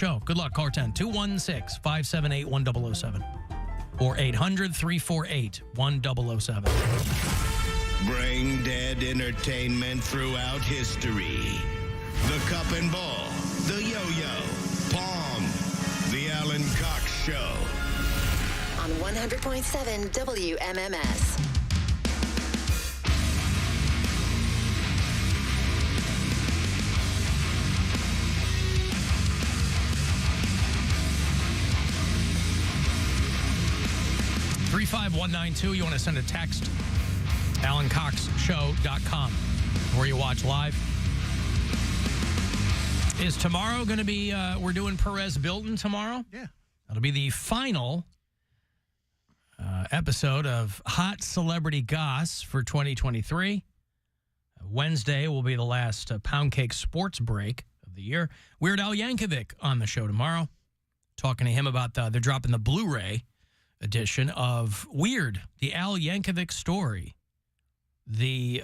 Show. Good luck. Caller 10, 216-578-1007 or 800-348-1007. Brain dead entertainment throughout history. The cup and ball, the yo-yo, Pong, the Alan Cox Show. On 100.7 WMMS. $35192. You want to send a text? AlanCoxShow.com, where you watch live. Is tomorrow going to be, we're doing Perez Bilton tomorrow? Yeah. That'll be the final episode of Hot Celebrity Goss for 2023. Wednesday will be the last Poundcake sports break of the year. Weird Al Yankovic on the show tomorrow. Talking to him about they're dropping the Blu-ray edition of Weird, the Al Yankovic story. The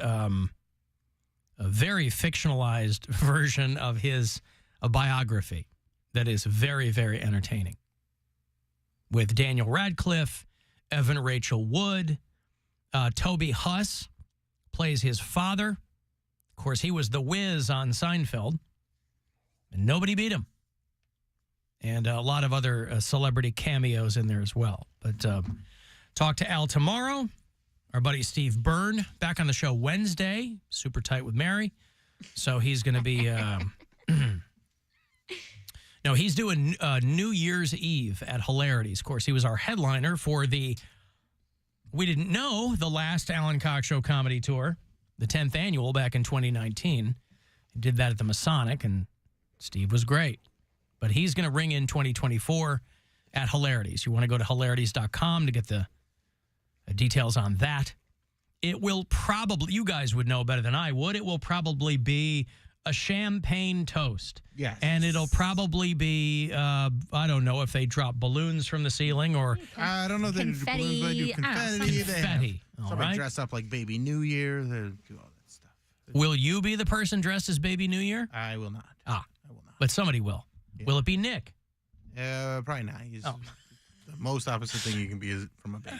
a very fictionalized version of his biography that is very, very entertaining. With Daniel Radcliffe, Evan Rachel Wood, Toby Huss plays his father. Of course, he was the Wiz on Seinfeld, and nobody beat him. And a lot of other celebrity cameos in there as well. But talk to Al tomorrow. Our buddy Steve Byrne back on the show Wednesday. Super tight with Mary. So he's going to be... no, he's doing New Year's Eve at Hilarities. Of course, he was our headliner for the... We didn't know the last Alan Cox Show comedy tour, the 10th annual back in 2019. He did that at the Masonic, and Steve was great. But he's going to ring in 2024 at Hilarities. You want to go to hilarities.com to get the details on that. It will probably, you guys would know better than I would, it will probably be a champagne toast. Yes. And it'll probably be, I don't know if they drop balloons from the ceiling or... I don't know if they do balloons, they do confetti. Confetti. All Somebody right. dress up like Baby New Year. They do all that stuff. Will you be the person dressed as Baby New Year? I will not. Ah. I will not. But somebody will. Yeah. Will it be Nick? Probably not. He's the most opposite thing you can be is from a baby.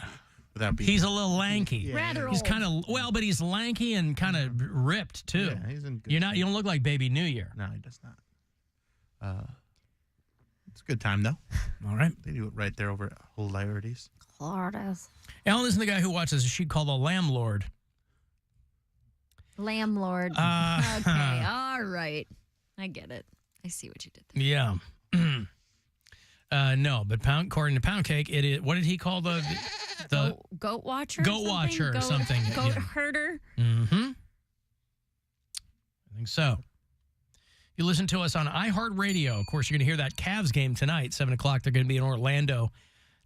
He's a little lanky. Yeah, Rather he's old. kind of but he's lanky and kind of ripped too. Yeah, he's in good You don't look like Baby New Year. No, he does not. It's a good time though. All right. They do it right there over at Hilarities. Hilarities. Alan isn't the guy who watches a sheet called The Landlord. Landlord. Okay, all right. I get it. I see what you did there. Yeah. No, but according to Poundcake, it is. What did he call the goat watcher? Goat watcher or something. Goat Yeah. herder. Mm-hmm. I think so. You listen to us on iHeartRadio. Of course, you're going to hear that Cavs game tonight, 7 o'clock. They're going to be in Orlando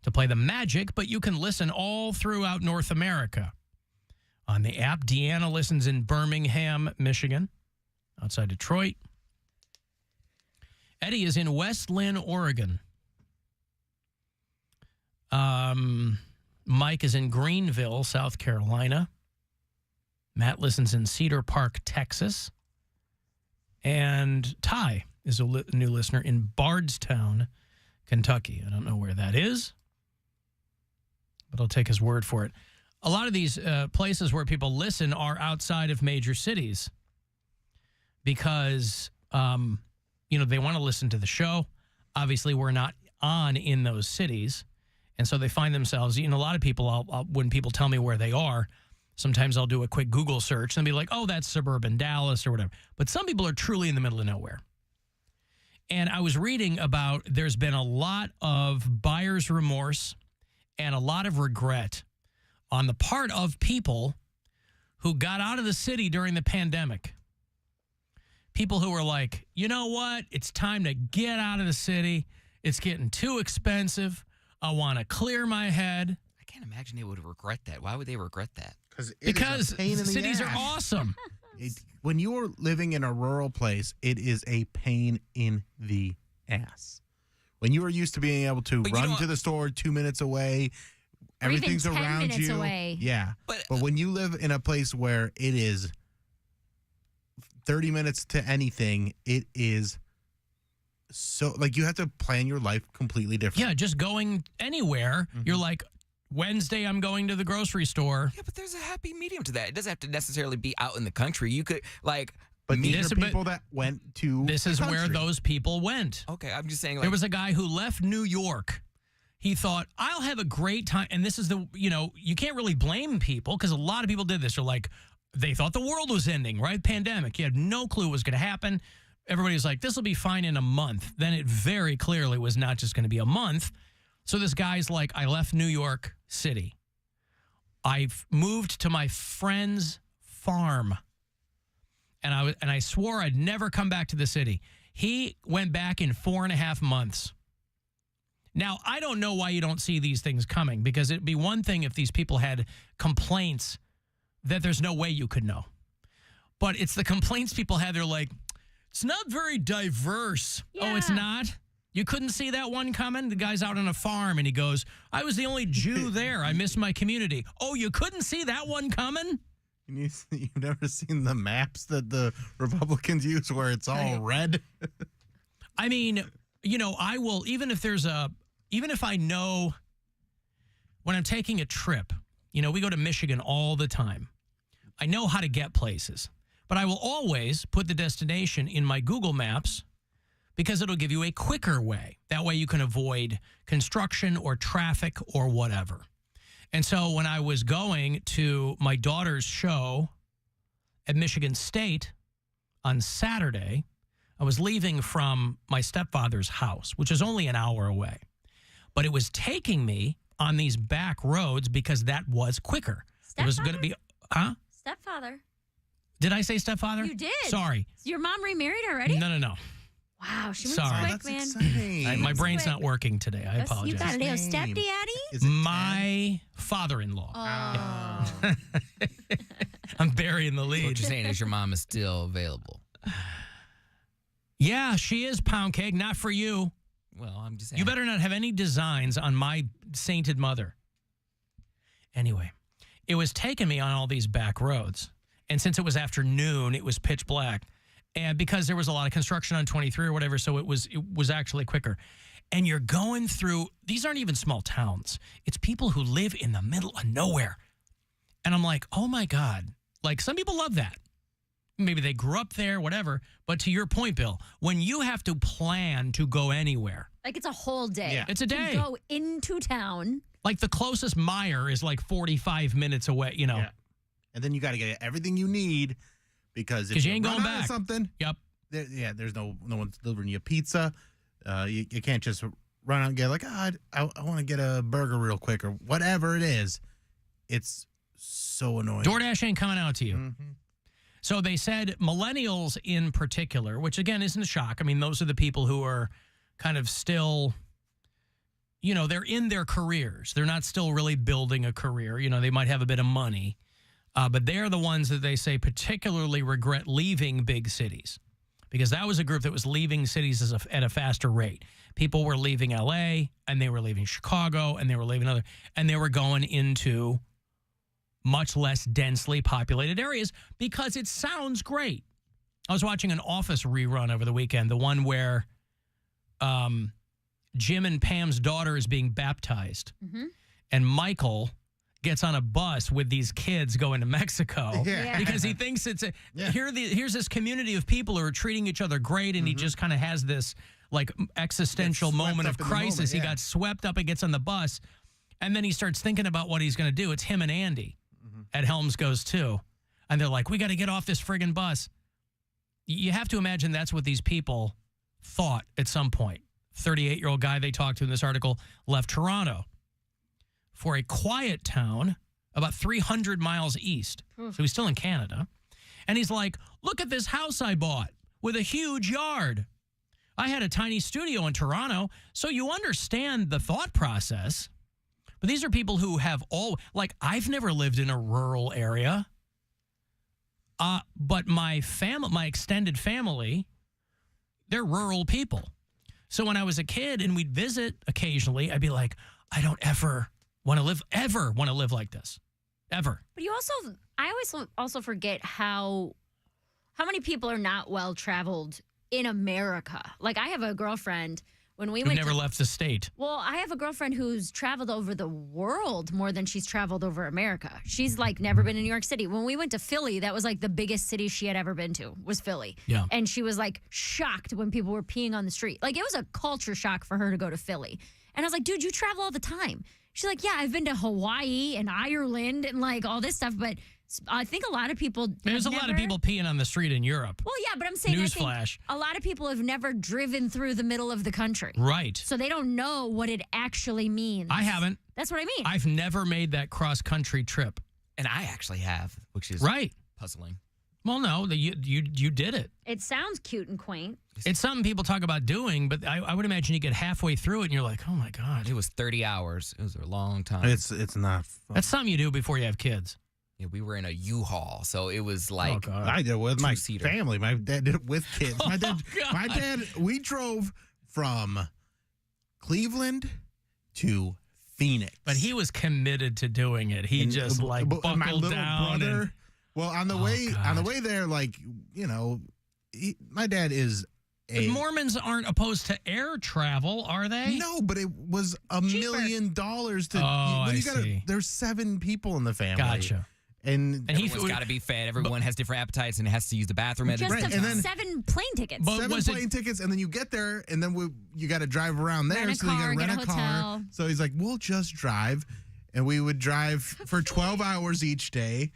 to play the Magic, but you can listen all throughout North America on the app. Deanna listens in Birmingham, Michigan, outside Detroit. Eddie is in West Lynn, Oregon. Mike is in Greenville, South Carolina. Matt listens in Cedar Park, Texas. And Ty is a new listener in Bardstown, Kentucky. I don't know where that is, but I'll take his word for it. A lot of these places where people listen are outside of major cities because, they want to listen to the show. Obviously, we're not on in those cities. And so they find themselves, a lot of people, when people tell me where they are, sometimes I'll do a quick Google search and be like, oh, that's suburban Dallas or whatever. But some people are truly in the middle of nowhere. And I was reading about there's been a lot of buyer's remorse and a lot of regret on the part of people who got out of the city during the pandemic. People who were like, you know what? It's time to get out of the city. It's getting too expensive. I want to clear my head. I can't imagine they would regret that. Why would they regret that? Because cities are awesome. When you're living in a rural place, it is a pain in the ass. When you are used to being able to run to the store 2 minutes away, everything's even 10 around minutes you. away. Yeah. But when you live in a place where it is 30 minutes to anything, it is so, like, you have to plan your life completely different. Yeah, just going anywhere. You're like, Wednesday, I'm going to the grocery store. Yeah, but there's a happy medium to that. It doesn't have to necessarily be out in the country. You could, like... But these are people that went to This is where those people went. Okay, I'm just saying, like... There was a guy who left New York. He thought, I'll have a great time. And this is the, you can't really blame people because a lot of people did this. They're like, they thought the world was ending, right? Pandemic. You had no clue what was going to happen. Everybody's like, this will be fine in a month. Then it very clearly was not just going to be a month. So this guy's like, I left New York City. I've moved to my friend's farm. And I swore I'd never come back to the city. He went back in 4.5 months. Now, I don't know why you don't see these things coming, because it'd be one thing if these people had complaints that there's no way you could know. But it's the complaints people have. They're like, it's not very diverse. Yeah. Oh, it's not? You couldn't see that one coming? The guy's out on a farm, and he goes, I was the only Jew there. I miss my community. Oh, you couldn't see that one coming? You've never seen the maps that the Republicans use where it's all red? I mean, I will, even if I know when I'm taking a trip, we go to Michigan all the time. I know how to get places, but I will always put the destination in my Google Maps because it'll give you a quicker way. That way you can avoid construction or traffic or whatever. And so when I was going to my daughter's show at Michigan State on Saturday, I was leaving from my stepfather's house, which is only an hour away. But it was taking me on these back roads because that was quicker. It was going to be, Stepfather. Did I say stepfather? You did. Sorry. Your mom remarried already? No. Wow, she moves Sorry. quick, man. Exciting. My brain's not working today. I apologize. You got a little Same. stepdaddy? Is it My father-in-law. Oh. I'm burying the What lead. you're saying is your mom is still available. Yeah, she is Poundcake. Not for you. Well, I'm just saying. You better not have any designs on my sainted mother. Anyway, it was taking me on all these back roads. And since it was afternoon, it was pitch black. And because there was a lot of construction on 23 or whatever, so it was actually quicker. And you're going through, these aren't even small towns. It's people who live in the middle of nowhere. And I'm like, oh my God. Like, some people love that. Maybe they grew up there, whatever. But to your point, Bill, when you have to plan to go anywhere. Like, it's a whole day. Yeah. It's a day. To go into town. Like, the closest Meijer is like 45 minutes away, Yeah. And then you got to get everything you need because if you ain't run going out of back. something, Yep. there's no one's delivering you pizza. You can't just run out and get like, I want to get a burger real quick or whatever it is. It's so annoying. DoorDash ain't coming out to you. Mm-hmm. So they said millennials in particular, which again isn't a shock. I mean, those are the people who are kind of still, they're in their careers. They're not still really building a career. They might have a bit of money, but they're the ones that they say particularly regret leaving big cities because that was a group that was leaving cities at a faster rate. People were leaving LA and they were leaving Chicago and they were leaving and they were going into much less densely populated areas because it sounds great. I was watching an Office rerun over the weekend, the one where Jim and Pam's daughter is being baptized. Mm-hmm. And Michael gets on a bus with these kids going to Mexico because he thinks here's this community of people who are treating each other great, and he just kind of has this like existential moment of crisis. He got swept up and gets on the bus, and then he starts thinking about what he's going to do. It's him and Andy at Helms Goes Too. And they're like, we got to get off this friggin' bus. You have to imagine that's what these people thought at some point. 38-year-old guy they talked to in this article left Toronto for a quiet town about 300 miles east. So he's still in Canada. And he's like, look at this house I bought with a huge yard. I had a tiny studio in Toronto, so you understand the thought process. But these are people who have I've never lived in a rural area. But my extended family, they're rural people. So when I was a kid and we'd visit occasionally, I'd be like, I don't ever want to live like this. Ever. But I always also forget how many people are not well traveled in America. Like, I have a girlfriend when we You've went never left the state. Well, I have a girlfriend who's traveled over the world more than she's traveled over America. She's like never been in New York City. When we went to Philly, that was like the biggest city she had ever been to, was Philly. Yeah. And she was like shocked when people were peeing on the street. Like, it was a culture shock for her to go to Philly. And I was like, dude, you travel all the time. She's like, yeah, I've been to Hawaii and Ireland and like all this stuff, but I think a lot of people. There's a lot of people peeing on the street in Europe. Well, yeah, but I'm saying Newsflash. a lot of people have never driven through the middle of the country. Right. So they don't know what it actually means. I haven't. That's what I mean. I've never made that cross-country trip. And I actually have, which is right. puzzling. Well, no, you did it. It sounds cute and quaint. It's something people talk about doing, but I would imagine you get halfway through it and you're like, oh, my God. It was 30 hours. It was a long time. It's not fun. That's something you do before you have kids. Yeah, we were in a U-Haul, so it was like I did it with my two-seater. family. My dad did it with kids. Oh, My dad, God. we drove from Cleveland to Phoenix. But he was committed to doing it. He just like buckled my little down. brother. Well, on the way there, like, you know, my dad is But Mormons aren't opposed to air travel, are they? No, but it was $1 million to. I see. There's 7 people in the family. Gotcha. And everyone's got to be fed. Everyone has different appetites and has to use the bathroom. Just Right, to and then- 7 plane tickets. But 7 was it- plane tickets, and then you get there, and then you got to drive around there. Rent a so you got car, to get rent a a car. hotel. So he's like, "We'll just drive," and we would drive for 12 hours each day,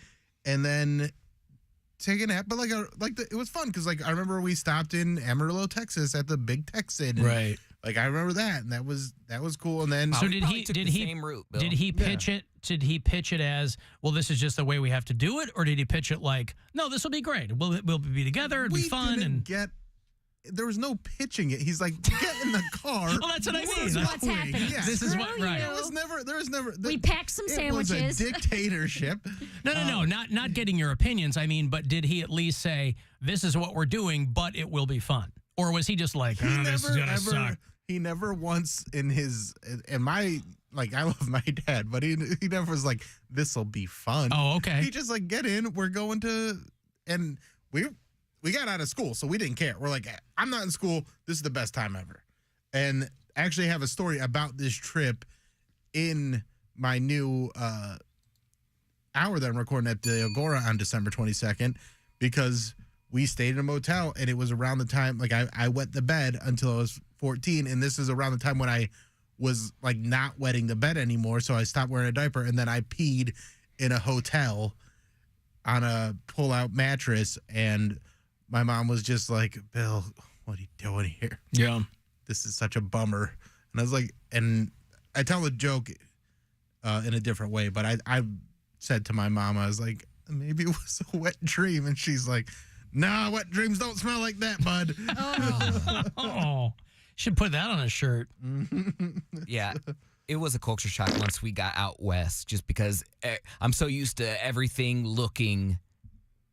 and then take a nap. But it was fun because I remember we stopped in Amarillo, Texas, at the Big Texan. Right. Like, I remember that, and that was cool. And then So We did probably he took did the he same route, Bill. did he pitch it? Did he pitch it as, well, this is just the way we have to do it, or did he pitch it like, no, this will be great. We'll be together. It'll be fun. And there was no pitching it. He's like, get in the car. well, that's what I We're mean. What's going. happening? Yeah. This is Screw what right. you. There was never. We packed some It was a sandwiches. dictatorship. No, not getting your opinions. I mean, but did he at least say, this is what we're doing, but it will be fun? Or was he just like, this is going to suck? He never once in my, like, I love my dad, but he never was like, this will be fun. Oh, okay. He just like, get in, we're going to, and we got out of school, so we didn't care. We're like, I'm not in school. This is the best time ever. And I actually have a story about this trip in my new hour that I'm recording at the Agora on December 22nd, because we stayed in a motel, and it was around the time, like, I wet the bed until I was 14, and this is around the time when I was, like, not wetting the bed anymore, so I stopped wearing a diaper, and then I peed in a hotel on a pull-out mattress, and my mom was just like, Bill, what are you doing here? Yeah. This is such a bummer. And I was like, and I tell the joke in a different way, but I said to my mom, I was like, maybe it was a wet dream. And she's like, nah, wet dreams don't smell like that, bud. Oh, should put that on a shirt. Yeah. It was a culture shock once we got out west, just because I'm so used to everything looking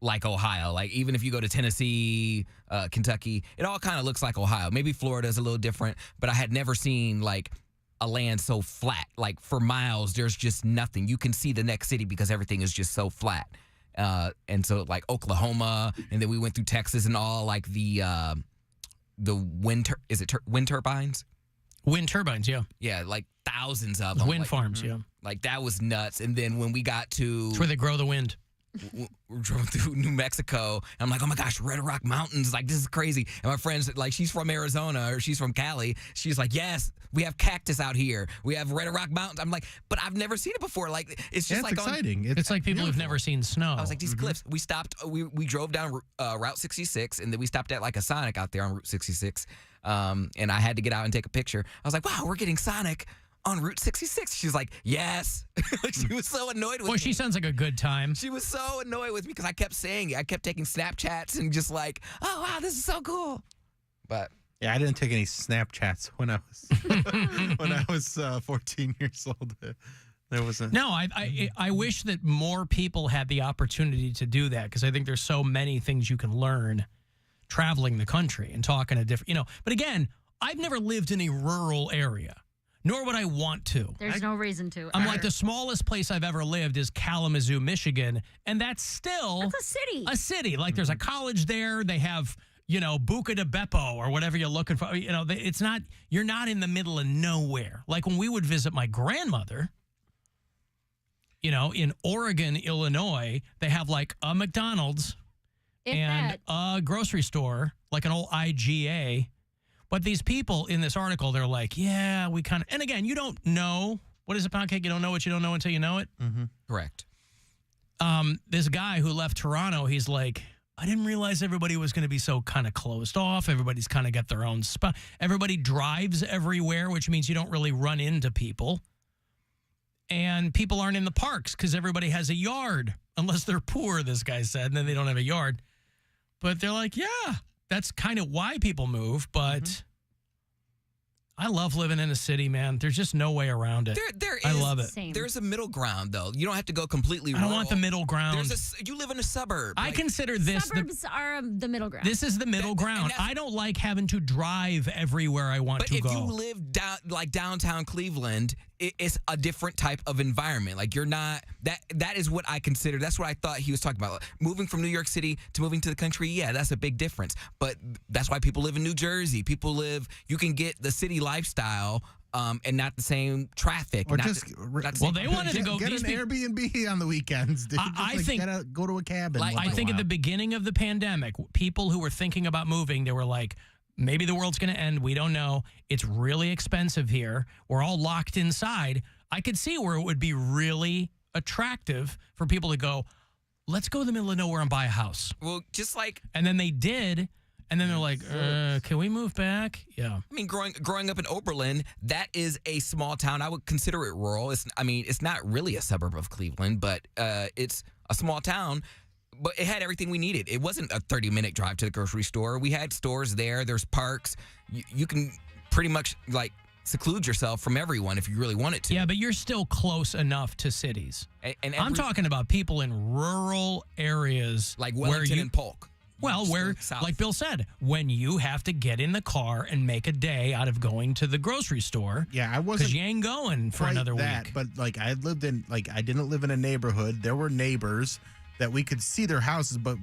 like Ohio. Like, even if you go to Tennessee, Kentucky, it all kind of looks like Ohio. Maybe Florida's a little different, but I had never seen, like, a land so flat. Like, for miles, there's just nothing. You can see the next city because everything is just so flat. And so, like, Oklahoma, and then we went through Texas and all, like, the wind turbines? Wind turbines, yeah. Yeah, like thousands of them. Wind like, farms, yeah. Like, that was nuts. And then when we got to... It's where they grow the wind. we drove through New Mexico, and I'm like, oh my gosh, Red Rock Mountains, like, this is crazy. And my friend's like, she's from Arizona, or she's from Cali. She's like, yes, we have cactus out here. We have Red Rock Mountains. I'm like, but I've never seen it before. Like, it's just like exciting. It's like people who've never seen snow. I was like, these cliffs. We stopped. We drove down Route 66, and then we stopped at like a Sonic out there on Route 66. And I had to get out and take a picture. I was like, wow, we're getting Sonic on Route 66. She's like, yes. She was so annoyed with me. Well, she sounds like a good time. She was so annoyed with me because I kept saying it. I kept taking Snapchats and just like, oh, wow, this is so cool. But yeah, I didn't take any Snapchats when I was 14 years old. There wasn't. No, I wish that more people had the opportunity to do that, because I think there's so many things you can learn traveling the country and talking to different, But again, I've never lived in a rural area, nor would I want to. There's no reason to. I'm like, the smallest place I've ever lived is Kalamazoo, Michigan, and that's still That's a city. a city. Like, there's a college there. They have Buca de Beppo or whatever you're looking for. It's not, you're not in the middle of nowhere. Like when we would visit my grandmother, in Oregon, Illinois, they have like a McDonald's and a grocery store, like an old IGA. But these people in this article, they're like, yeah, we kind of, and again, you don't know. What is a pound cake? You don't know what you don't know until you know it. Mm-hmm. Correct. This guy who left Toronto, he's like, I didn't realize everybody was going to be so kind of closed off. Everybody's kind of got their own spot. Everybody drives everywhere, which means you don't really run into people. And people aren't in the parks because everybody has a yard, unless they're poor, this guy said, and then they don't have a yard. But they're like, yeah, that's kind of why people move. But I love living in a city, man. There's just no way around it. There is. I love it. Same. There's a middle ground, though. You don't have to go completely I don't rural. want the middle ground. You live in a suburb. I consider this Suburbs are the middle ground. this is the middle ground. I don't like having to drive everywhere I want to go. But if you live downtown Cleveland, it's a different type of environment. Like you're not that is what I consider. That's what I thought he was talking about. Moving from New York City to moving to the country, yeah, that's a big difference. But that's why people live in New Jersey. You can get the city lifestyle and not the same traffic. Or not just they wanted to go. Get these an people, Airbnb on the weekends, dude. I think go to a cabin. I think at the beginning of the pandemic, people who were thinking about moving, they were like, maybe the world's going to end. We don't know. It's really expensive here. We're all locked inside. I could see where it would be really attractive for people to go, let's go to the middle of nowhere and buy a house. Well, just like... And then they did. And then they're like, can we move back? Yeah. I mean, growing up in Oberlin, that is a small town. I would consider it rural. It's not really a suburb of Cleveland, but it's a small town. But it had everything we needed. It wasn't a 30-minute drive to the grocery store. We had stores there. There's parks. You can pretty much seclude yourself from everyone if you really wanted to. Yeah, but you're still close enough to cities. And I'm talking about people in rural areas. Like Wellington and Polk. Well, where, south. like Bill said, when you have to get in the car and make a day out of going to the grocery store. Yeah, I wasn't. Because you ain't going for another week. But I didn't live in a neighborhood. There were neighbors that we could see their houses, but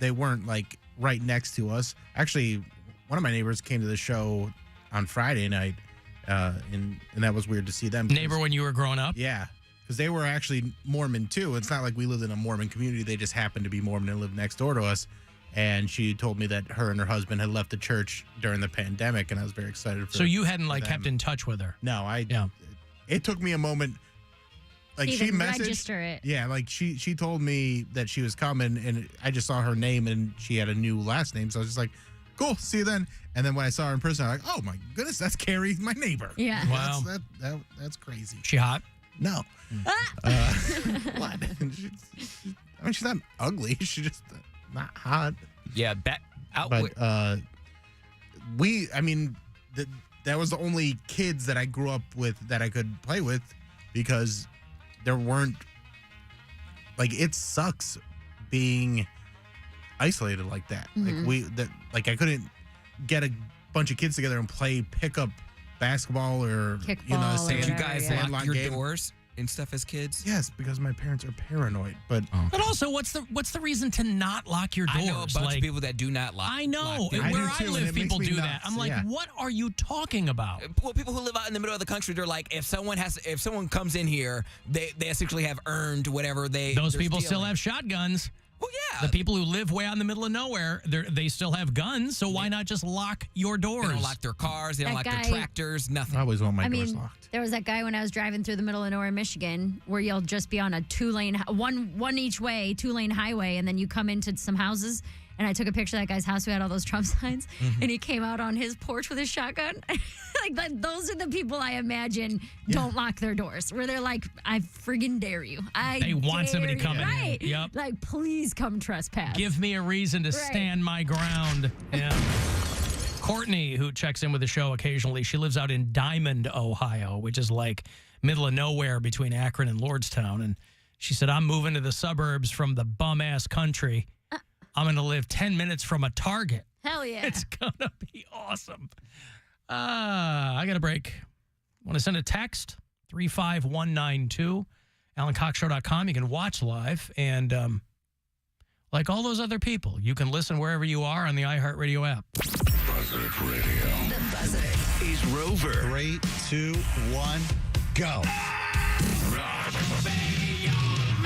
they weren't right next to us. Actually, one of my neighbors came to the show on Friday night, and that was weird to see them. Neighbor when you were growing up? Yeah, because they were actually Mormon too. It's not like we lived in a Mormon community. They just happened to be Mormon and lived next door to us. And she told me that her and her husband had left the church during the pandemic, and I was very excited for. So you hadn't them. kept in touch with her? No, It took me a moment. She messaged. Register it. Yeah, she told me that she was coming, and I just saw her name, and she had a new last name, so I was just like, cool, see you then. And then when I saw her in person, I'm like, oh my goodness, that's Carrie, my neighbor. Yeah. Wow. That's crazy. She hot? No. What? She's not ugly. She's just not hot. Yeah, that was the only kids that I grew up with that I could play with, because there weren't, it sucks being isolated like that. Mm-hmm. I couldn't get a bunch of kids together and play pickup basketball or kickball. Did you guys Yeah. lock your doors and stuff as kids? Yes, because my parents are paranoid. But But also, what's the reason to not lock your doors? I know a bunch of people that do not lock. I know. lock their Where doors. I too, and live, it makes people me do nuts. that. I'm like, Yeah. what are you talking about? Well, people who live out in the middle of the country, they're like, if someone comes in here, they essentially have earned whatever they're People still stealing. have shotguns. Well, yeah. The people who live way out in the middle of nowhere, they still have guns. So why not just lock your doors? They don't lock their cars. They don't That lock their guy- tractors. Nothing. I always want my doors locked. There was that guy when I was driving through the middle of nowhere, Michigan, where you'll just be on a one each way, 2-lane highway, and then you come into some houses. And I took a picture of that guy's house who had all those Trump signs, and he came out on his porch with his shotgun. Those are the people I imagine don't lock their doors, where they're like, I friggin' dare you. They want somebody dare you." coming in. Right. Yep. Please come trespass. Give me a reason to stand my ground. Yeah. Courtney, who checks in with the show occasionally, she lives out in Diamond, Ohio, which is middle of nowhere between Akron and Lordstown. And she said, I'm moving to the suburbs from the bum-ass country. I'm going to live 10 minutes from a Target. Hell yeah. It's going to be awesome. I got a break. Want to send a text? 35192. AlanCoxShow.com. You can watch live. And like all those other people. You can listen wherever you are on the iHeartRadio app. Buzzard Radio. The Buzzard. Is Rover. 3, 2, 1, go.